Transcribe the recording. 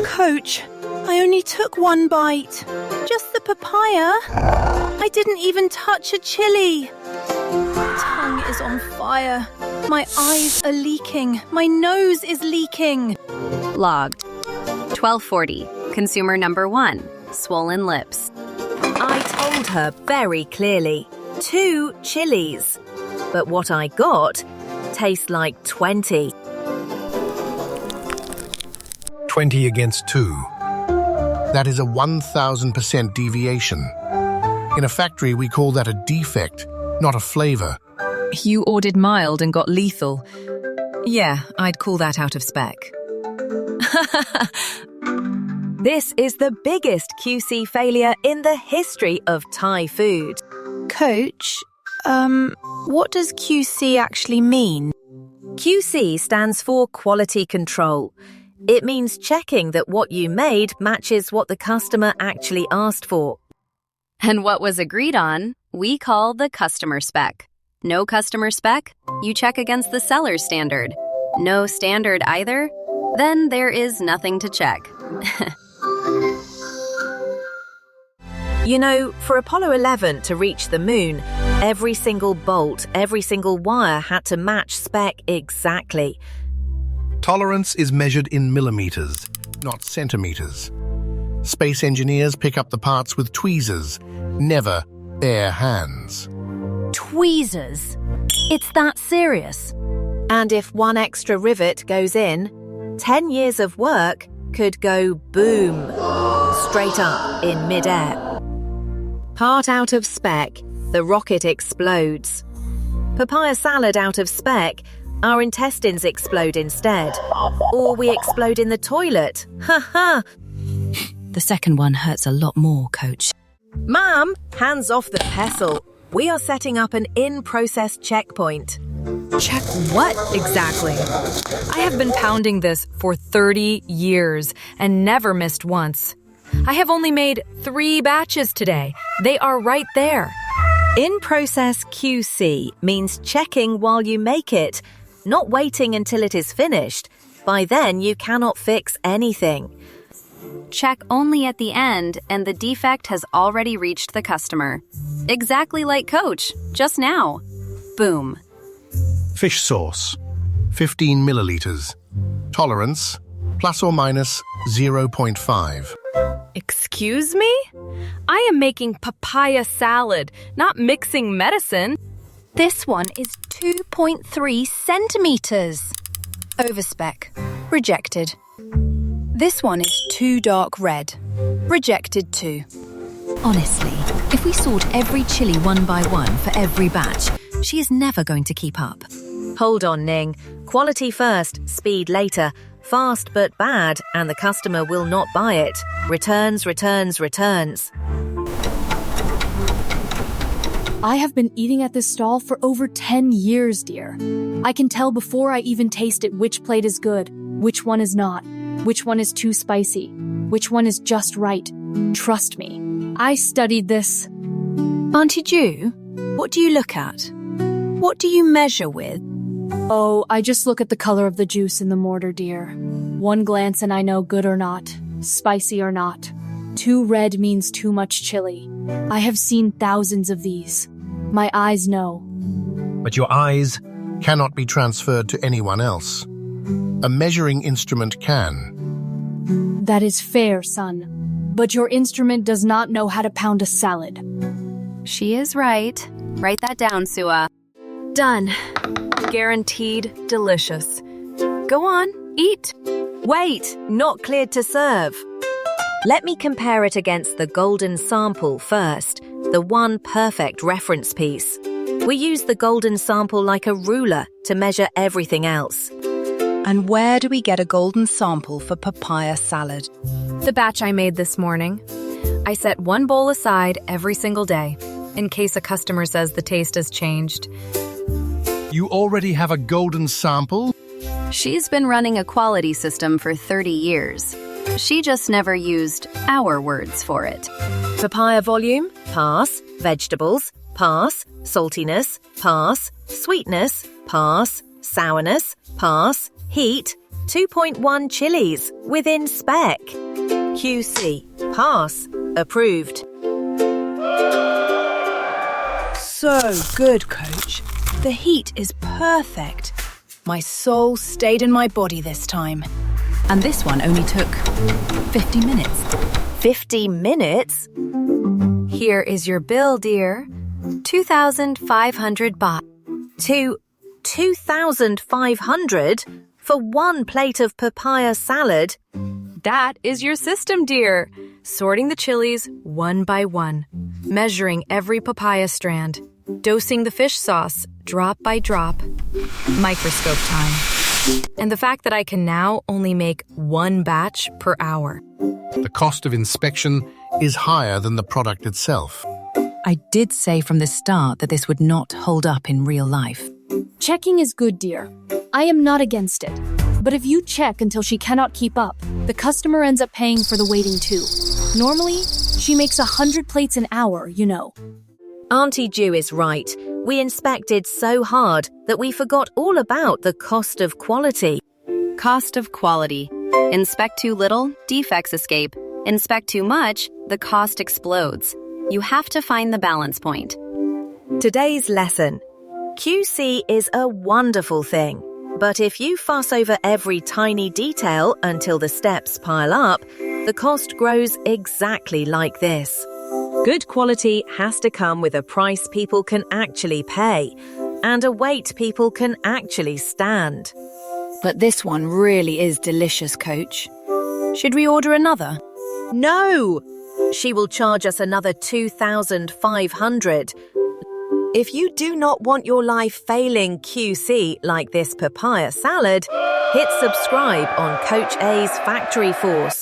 Coach, I only took one bite. Just the papaya. I didn't even touch a chilli. My tongue is on fire. My eyes are leaking. My nose is leaking. Logged. 1240. Consumer number 1. Swollen lips. I told her very clearly, 2 chilies. But what I got tastes like 20. 20 against 2. That is a 1,000% deviation. In a factory, we call that a defect, not a flavor. You ordered mild and got lethal. Yeah, I'd call that out of spec. This is the biggest QC failure in the history of Thai food. Coach, what does QC actually mean? QC stands for quality control. It means checking that what you made matches what the customer actually asked for. And what was agreed on, we call the customer spec. No customer spec? You check against the seller's standard. No standard either? Then there is nothing to check. You know, for Apollo 11 to reach the moon, every single bolt, every single wire had to match spec exactly. Tolerance is measured in millimeters, not centimeters. Space engineers pick up the parts with tweezers, never bare hands. Tweezers? It's that serious? And if one extra rivet goes in, 10 years of work could go boom, straight up in midair. Part out of spec, the rocket explodes. Papaya salad out of spec, our intestines explode instead. Or we explode in the toilet. Ha ha! The second one hurts a lot more, Coach. Ma'am, hands off the pestle. We are setting up an in-process checkpoint. Check what exactly? I have been pounding this for 30 years and never missed once. I have only made 3 batches today. They are right there. In-process QC means checking while you make it, not waiting until it is finished. By then, you cannot fix anything. Check only at the end, and the defect has already reached the customer. Exactly like Coach, just now. Boom. Fish sauce, 15 milliliters. Tolerance, plus or minus 0.5. Excuse me? I am making papaya salad, not mixing medicine. This one is 2.3 centimeters. Overspec. Rejected. This one is too dark red. Rejected too. Honestly, if we sort every chili one by one for every batch, she is never going to keep up. Hold on, Ning. Quality first, speed later. Fast but bad, and the customer will not buy it. Returns, returns, returns. I have been eating at this stall for over 10 years, dear. I can tell before I even taste it which plate is good, which one is not, which one is too spicy, which one is just right. Trust me, I studied this. Auntie Ju, what do you look at? What do you measure with? Oh, I just look at the color of the juice in the mortar, dear. One glance and I know good or not, spicy or not. Too red means too much chili. I have seen thousands of these. My eyes know. But your eyes cannot be transferred to anyone else. A measuring instrument can. That is fair, son. But your instrument does not know how to pound a salad. She is right. Write that down, Sua. Done. Guaranteed delicious. Go on, eat. Wait, not cleared to serve. Let me compare it against the golden sample first, the one perfect reference piece. We use the golden sample like a ruler to measure everything else. And where do we get a golden sample for papaya salad? The batch I made this morning. I set 1 bowl aside every single day, in case a customer says the taste has changed. You already have a golden sample? She's been running a quality system for 30 years. She just never used our words for it. Papaya volume, pass. Vegetables, pass. Saltiness, pass. Sweetness, pass. Sourness, pass. Heat, 2.1 Chillies within spec. QC, pass, approved. So good, Coach. The heat is perfect. My soul stayed in my body this time. And this one only took 50 minutes. 50 minutes? Here is your bill, dear. 2,500 baht. 2,500 for one plate of papaya salad? That is your system, dear. Sorting the chilies one by one, measuring every papaya strand, dosing the fish sauce drop by drop, microscope time. And the fact that I can now only make one batch per hour. The cost of inspection is higher than the product itself. I did say from the start that this would not hold up in real life. Checking is good, dear. I am not against it. But if you check until she cannot keep up, the customer ends up paying for the waiting too. Normally, she makes 100 plates an hour, you know. Auntie Ju is right. We inspected so hard that we forgot all about the cost of quality. Cost of quality. Inspect too little, defects escape. Inspect too much, the cost explodes. You have to find the balance point. Today's lesson. QC is a wonderful thing, but if you fuss over every tiny detail until the steps pile up, the cost grows exactly like this. Good quality has to come with a price people can actually pay and a weight people can actually stand. But this one really is delicious, Coach. Should we order another? No! She will charge us another 2,500. If you do not want your life failing QC like this papaya salad, hit subscribe on Coach Aey's Factory Force.